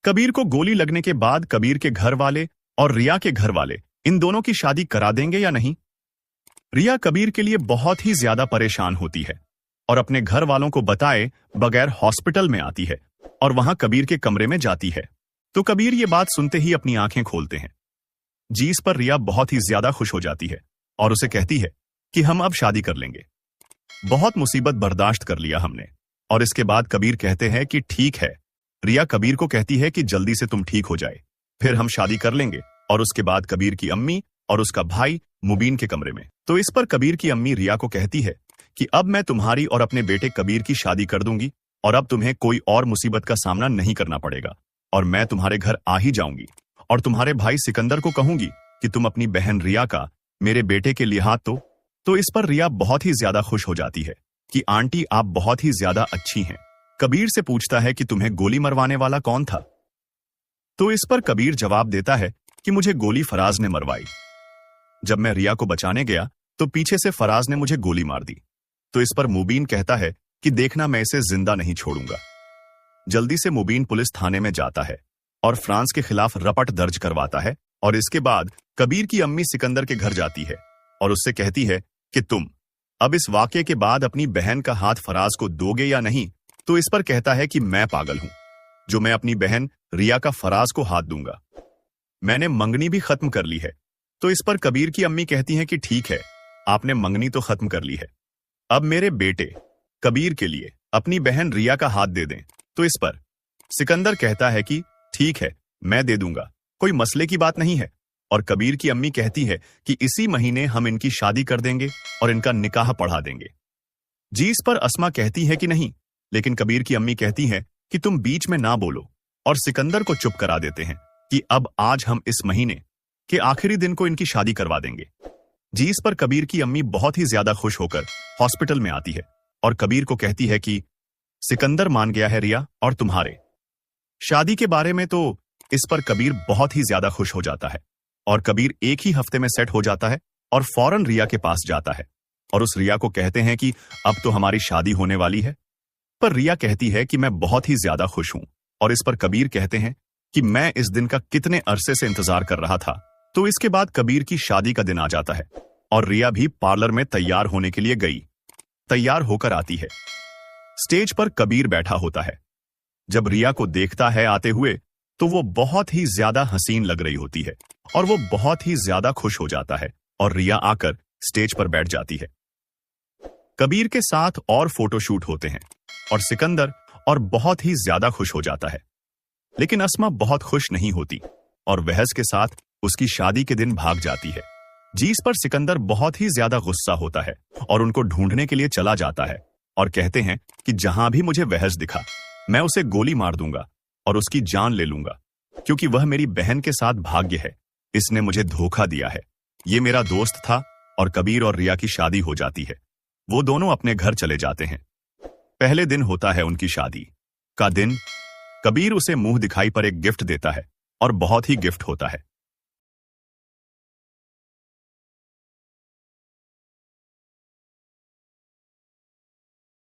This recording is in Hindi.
कबीर को गोली लगने के बाद कबीर के घर वाले और रिया के घर वाले इन दोनों की शादी करा देंगे या नहीं। रिया कबीर के लिए बहुत ही ज्यादा परेशान होती है और अपने घर वालों को बताए बगैर हॉस्पिटल में आती है और वहां कबीर के कमरे में जाती है। तो कबीर ये बात सुनते ही अपनी आंखें खोलते हैं। जिस पर रिया बहुत ही ज्यादा खुश हो जाती है और उसे कहती है कि हम अब शादी कर लेंगे, बहुत मुसीबत बर्दाश्त कर लिया हमने। और इसके बाद कबीर कहते हैं कि ठीक है। रिया कबीर को कहती है कि जल्दी से तुम ठीक हो जाए, फिर हम शादी कर लेंगे। और उसके बाद कबीर की अम्मी और उसका भाई मुबीन के कमरे में। तो इस पर कबीर की अम्मी रिया को कहती है कि अब मैं तुम्हारी और अपने बेटे कबीर की शादी कर दूंगी और अब तुम्हें कोई और मुसीबत का सामना नहीं करना पड़ेगा और मैं तुम्हारे घर आ ही जाऊंगी और तुम्हारे भाई सिकंदर को कहूंगी कि तुम अपनी बहन रिया का मेरे बेटे के लिए हाथ दो। तो इस पर रिया बहुत ही ज्यादा खुश हो जाती है कि आंटी आप बहुत ही ज्यादा अच्छी हैं। कबीर से पूछता है कि तुम्हें गोली मरवाने वाला कौन था। तो इस पर कबीर जवाब देता है कि मुझे गोली फराज ने मरवाई। जब मैं रिया को बचाने गया तो पीछे से फराज ने मुझे गोली मार दी। तो इस पर मुबीन कहता है कि देखना मैं इसे जिंदा नहीं छोड़ूंगा। जल्दी से मुबीन पुलिस थाने में जाता है और फ्रांस के खिलाफ रपट दर्ज करवाता है। और इसके बाद कबीर की अम्मी सिकंदर के घर जाती है और उससे कहती है कि तुम अब इस वाकये के बाद अपनी बहन का हाथ फराज को दोगे या नहीं। तो इस पर कहता है कि मैं पागल हूं जो मैं अपनी बहन रिया का फराज को हाथ दूंगा, मैंने मंगनी भी खत्म कर ली है। तो इस पर कबीर की अम्मी कहती हैं कि ठीक है, आपने मंगनी तो खत्म कर ली है, अब मेरे बेटे कबीर के लिए अपनी बहन रिया का हाथ दे दें। तो इस पर सिकंदर कहता है कि ठीक है, मैं दे दूंगा, कोई मसले की बात नहीं है। और कबीर की अम्मी कहती है कि इसी महीने हम इनकी शादी कर देंगे और इनका निकाह पढ़ा देंगे। इस पर अस्मा कहती है कि नहीं, लेकिन कबीर की अम्मी कहती है कि तुम बीच में ना बोलो और सिकंदर को चुप करा देते हैं कि अब आज हम इस महीने के आखिरी दिन को इनकी शादी करवा देंगे। इस पर कबीर की अम्मी बहुत ही ज्यादा खुश होकर हॉस्पिटल में आती है और कबीर को कहती है कि सिकंदर मान गया है रिया और तुम्हारे शादी के बारे में। तो इस पर कबीर बहुत ही ज्यादा खुश हो जाता है और कबीर एक ही हफ्ते में सेट हो जाता है और फौरन रिया के पास जाता है और उस रिया को कहते हैं कि अब तो हमारी शादी होने वाली है। पर रिया कहती है कि मैं बहुत ही ज्यादा खुश हूं। और इस पर कबीर कहते हैं कि मैं इस दिन का कितने अरसे से इंतजार कर रहा था। तो इसके बाद कबीर की शादी का दिन आ जाता है और रिया भी पार्लर में तैयार होने के लिए गई। तैयार होकर आती है, स्टेज पर कबीर बैठा होता है। जब रिया को देखता है आते हुए तो वो बहुत ही ज्यादा हसीन लग रही होती है और वो बहुत ही ज्यादा खुश हो जाता है और रिया आकर स्टेज पर बैठ जाती है। कबीर के साथ और फोटोशूट होते हैं और सिकंदर और बहुत ही ज्यादा खुश हो जाता है। लेकिन अस्मा बहुत खुश नहीं होती और वहज के साथ उसकी शादी के दिन भाग जाती है। जिस पर सिकंदर बहुत ही ज्यादा गुस्सा होता है और उनको ढूंढने के लिए चला जाता है और कहते हैं कि जहां भी मुझे वहज दिखा मैं उसे गोली मार दूंगा और उसकी जान ले लूंगा, क्योंकि वह मेरी बहन के साथ भाग्य है, इसने मुझे धोखा दिया है, ये मेरा दोस्त था। और कबीर और रिया की शादी हो जाती है। वो दोनों अपने घर चले जाते हैं। पहले दिन होता है उनकी शादी का दिन। कबीर उसे मुंह दिखाई पर एक गिफ्ट देता है और बहुत ही गिफ्ट होता है।